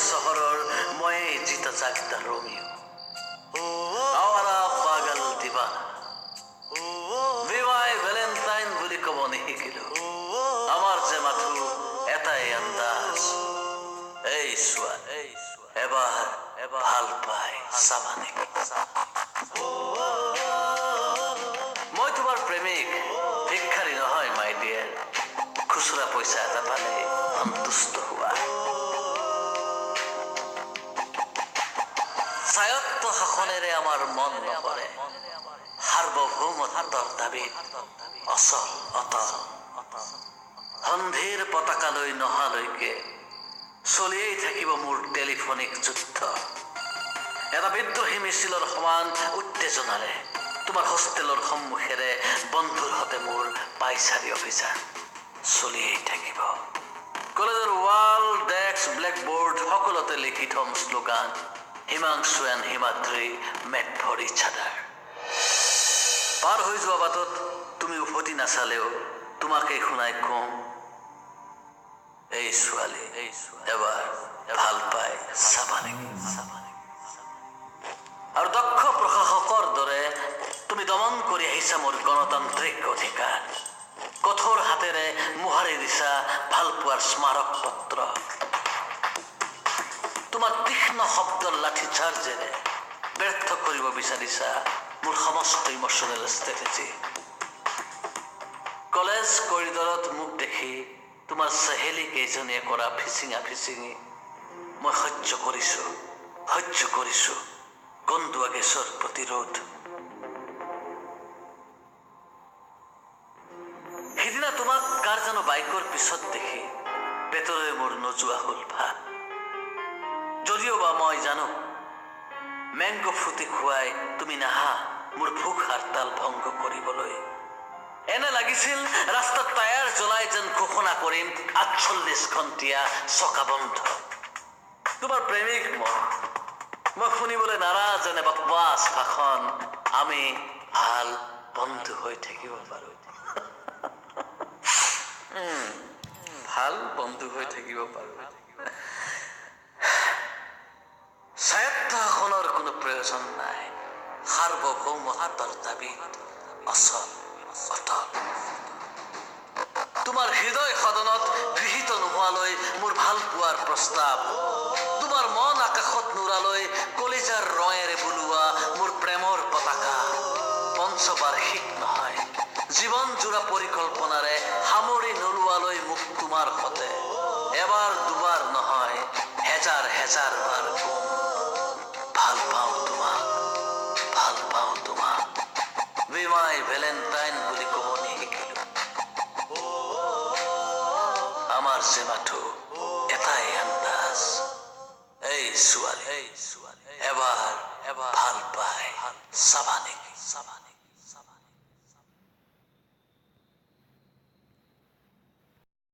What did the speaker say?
চহৰৰ ময়ে জিতা জাগতা ৰোমিও আৱাৰা পাগল দিৱানা বিৱাই ভেলেণ্টাইন বুলি ক'ব নিশিকিলো আমাৰ যে মাথো এটাই আন্দাজ এই চোৱা এবাৰ ভাল পাই চাবা নেকি মই তোমাৰ প্ৰেমিক ভিক্ষাৰী নহয় মাই ডিয়াৰ খুচুৰা পইচা এটা পালে সন্তুষ্ট হোৱা স্বায়ত্ত শাসনেৰে আমাৰ মন নকৰে সাৰ্বভৌমত্বৰ দাবীত অচল অটল সন্ধিৰ পতাকালৈ নহালৈকে চলিয়েই থাকিব মোৰ টেলিফোনিক যুদ্ধ এটা বিদ্ৰোহী মিছিলৰ সমান উত্তেজনাৰে তোমাৰ হোষ্টেলৰ সন্মুখেৰে বন্ধুৰ হতে মোৰ পাইচাৰী অভিযান চলিয়েই থাকিব কলেজৰ ৱাল ডেস্ক ব্লেকবোৰ্ড সকলোতে লিখি থম slogan Himangshu and Himadri made for each other পাৰ হৈ যোৱা বাটত তুমি উভতি নাচালেও তোমাকেই শুনাই কম এই ছোৱালী এবাৰ ভাল পাই চাবা নেকি আৰু দক্ষ প্ৰশাসকৰ দৰে তুমি দমন কৰি আহিছা মোৰ গণতান্ত্ৰিক অধিকাৰ কঠোৰ হাতেৰে মোহাৰি দিছা ভাল পোৱাৰ স্মাৰক পত্ৰ তোমাৰ তীক্ষ্ণ শব্দৰ লাঠি চাৰ্জেৰে ব্যৰ্থ কৰিব বিচাৰিছা মোৰ সমস্ত ইমোচনেল ষ্ট্ৰেটেজি কলেজ কৰিডৰত মোক দেখি তোমাৰ চেহেলী কেইজনীয়ে কৰা ফিচিঙি মই সহ্য কৰিছো কন্দুৱা গেছৰ প্ৰতিৰোধ সিদিনা তোমাক কাৰ জানো বাইকৰ পিছত দেখি পেটৰে মোৰ নোযোৱা হ'ল ভাত যদিও বা মই জানো মেংগো ফুটি খুৱাই তুমি নাহা মোৰ ভোক হাৰতাল ভংগ কৰিবলৈ এনে লাগিছিল ৰাস্তাত টায়াৰ জ্বলাই যেন ঘোষণা কৰিম ৪৮ ঘণ্টীয়া চকা বন্ধ তোমাৰ প্ৰেমিক মই শুনিবলৈ নাৰাজ এনে বকৱাচ ভাষণ আমি ভাল বন্ধু হৈ থাকিব পাৰো ভাল বন্ধু হৈ থাকিব পাৰো স্বায়ত্ত শাসনৰ কোনো প্ৰয়োজন নাই সাৰ্বভৌমত্বৰ দাবীত অচল অটল তোমাৰ হৃদয় সদনত গৃহীত নোহোৱালৈ মোৰ ভাল পোৱাৰ প্ৰস্তাৱ তোমাৰ মন আকাশত নুৰালৈ কলিজাৰ ৰঙেৰে বুলোৱা মোৰ প্ৰেমৰ পতাকা পঞ্চবাৰ্ষিক নহয় জীৱন জোৰা পৰিকল্পনাৰে সামৰি নোলোৱালৈ মোক তোমাৰ সতে এবাৰ দুবাৰ নহয় হেজাৰ বাৰ ভাল পাওঁ তোমাক বিমাই ভেলেণ্টাইন বুলি ক'ব নিশিকিলো আমাৰ যে মাথো এটাই আন্দাজ এই ছোৱালী এবাৰ ভাল পাই চাবা নেকি